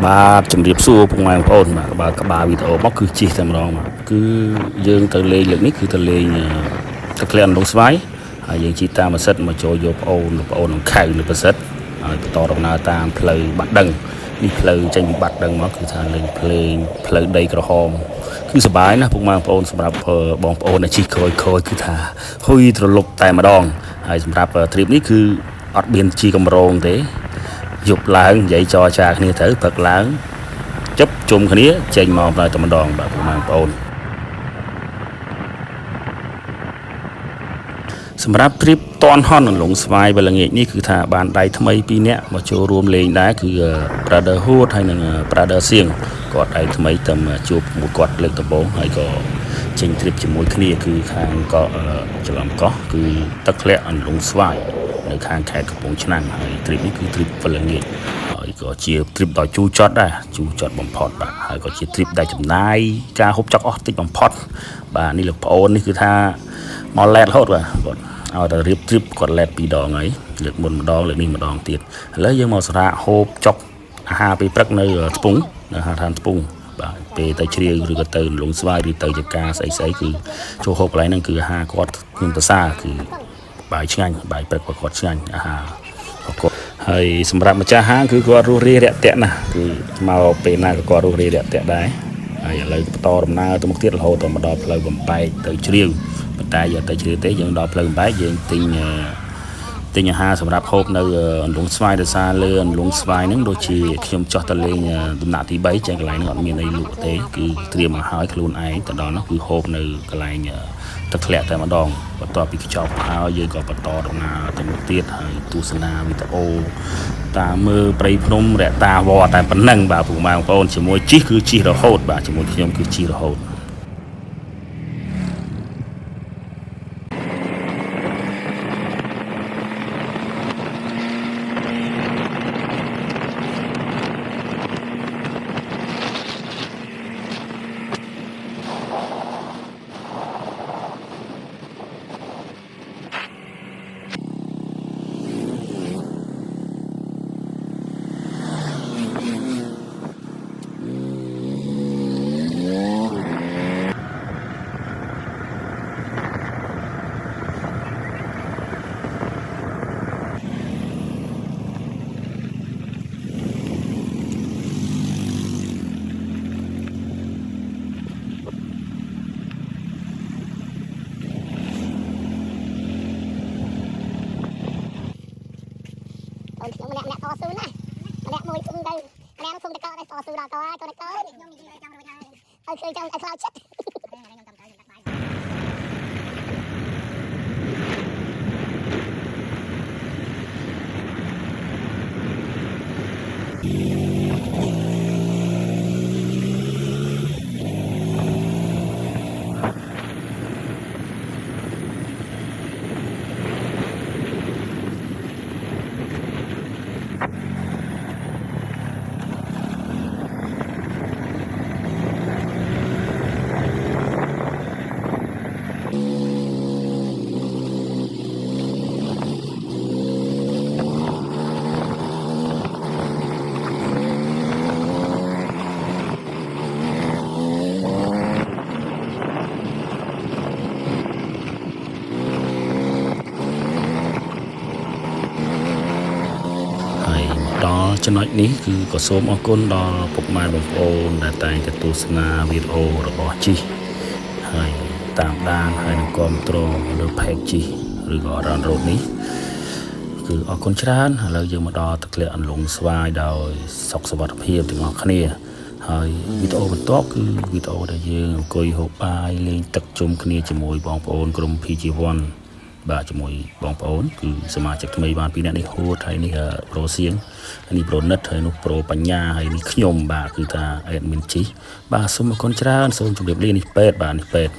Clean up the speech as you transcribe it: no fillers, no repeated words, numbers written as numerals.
បាទជំរាបសួរពុកម៉ែបងប្អូនបាទក្បាលវីដេអូមកគឺជិះតែម្ដងបាទគឺយើងទៅលេងលើកនេះគឺទៅលេងទឹកធ្លាក់អន្លង់ស្វាយហើយយើងជិះតាមម៉ាស៊ីនមកចូលយកប្អូននឹងខៅនៅប្រសិទ្ធហើយបន្តដំណើរតាមផ្លូវបាត់ដឹងនេះផ្លូវចេញពីបាត់ដឹងមកគឺថាលេងភ្លេងផ្លូវដីក្រហមគឺសប្បាយណាស់ពុកម៉ែបងប្អូនសម្រាប់បងប្អូនដែលជិះក្រោយគឺថាហ៊ុយត្រឡប់តែម្ដងហើយសម្រាប់ទ្រីបនេះគឺអត់មានជីកម្រងទេយប់ឡើងនិយាយចរចាគ្នាទៅព្រឹកឡើងជប់ជុំគ្នាចេញមកតែម្ដងបាទបងប្អូនសម្រាប់ទ្រីបតនហនលងស្វាយវល្ងាចនេះគឺថាបានដៃថ្មី2នាក់មកចូលរួមលេងដែរគឺ Brother Hood ហើយនិង Brother សៀងគាត់ដៃថ្មីតែជួបមួយគាត់លើកដំបូងហើយក៏ចេញទ្រីបជាមួយគ្នាគឺខាងក៏ច្រឡំកោះគឺទឹកធ្លាក់អន្លង់ស្វាយនៅខាងខេត្តកំពង់ឆ្នាំងហើយទ្រីបនេះគឺទ្រីបវល្ងាចហើយក៏ជាទ្រីបដ៏ជូរចត់ដែរជូរចត់បំផុតបាទហើយក៏ជាទ្រីបដែលចំណាយការហូបចុកអស់តិចបំផុតបាទនេះលោកប្អូននេះគឺថាមកឡែតរហូតបាទគាត់ឲ្យតែរៀបទ្រីបគាត់ឡែត2ដងហើយលើកមុនម្ដងលើកនេះម្ដងទៀតឥឡូវយើងមកសារៈហូបចុកអាហារពេលព្រឹកនៅស្ពង់នៅហាងឋានស្ពង់បាទពេលទៅជ្រាវឬក៏ទៅលងស្វាយឬទៅជាការស្អីគឺចូលហូបកន្លែងហ្នឹងគឺអាហារគាត់ខ្ញុំប្រសាគឺបាយឆ្ងាញ់បាយព្រឹកគាត់ឆ្ងាញ់អាហារគាត់ហើយសម្រាប់ម្ចាស់ហាងគឺគាត់រស់រាយរាក់ទាក់ណាស់គឺមកពេលណាក៏គាត់រស់រាយរាក់ទាក់ដែរហើយឥឡូវបន្តដំណើរទៅមុខទៀតរហូតដល់ផ្លូវបំបែកទៅជ្រាវប៉ុន្តែយកទៅជ្រាវទេយើងដល់ផ្លូវបំបែកយើងទិញអាហារសម្រាប់ហូបនៅអន្លង់ស្វាយដោយសារលើអន្លង់ស្វាយហ្នឹងដូចជាខ្ញុំចោះទៅលេងដំណាក់ទី3ចឹងកន្លែងហ្នឹងអត់មានអីលក់ទេគឺត្រៀមមកហើយខ្លួនឯងទៅដល់នោះគឺហូបនៅកន្លែងទឹកធ្លាក់តែម្ដងបន្ទាប់ពីខ្ចប់ហើយយើងក៏បន្តដំណើរទៅមុខទៀតហើយទស្សនាវីដេអូតាមមើលព្រៃភ្នំរតាវតែប៉ុណ្ណឹងបាទពុកម៉ែបងប្អូនជាមួយជិះគឺជិះរហូតបាទជាមួយខ្ញុំគឺជិះរហូតខ្ញុំម្នាក់តស៊ូណាម្នាក់មួយជុំទៅម្នាក់សុំតកតស៊ូដល់តហើយតខ្ញុំនិយាយចាំរួចហើយឲ្យឃើញចាំឲ្យខ្លោចចិត្តខ្ញុំចាំទៅដាក់បាយចំណុចនេះគឺក៏សូមអរគុណដល់ពុកម៉ែបងប្អូនដែលតែងតែទស្សនាវីដេអូរបស់ជីហើយតាមដានហើយនឹងគាំទ្រលើ page ជីឬក៏ Run Road នេះគឺអរគុណច្រើនឥឡូវយើងមកដល់ទឹកធ្លាក់អន្លង់ស្វាយដោយសុខសុវត្ថិភាពទាំងអស់គ្នាហើយវីដេអូបន្ទាប់គឺវីដេអូដែលយើងអង្គុយហូបបាយលេងទឹកជុំគ្នាជាមួយបងប្អូនក្រុម PG1បាទជាមួយបងប្អូនគឺសមាជិកថ្មីបាន2នាក់នេះហួតហើយនេះប្រូសៀងហើយនេះប្រូនិតហើយនោះប្រូបញ្ញាហើយនេះខ្ញុំបាទគឺថា admin ជីបាទសូមអរគុណច្រើនសូមជម្រាបលានេះពេទ្យបាទនេះពេទ្យ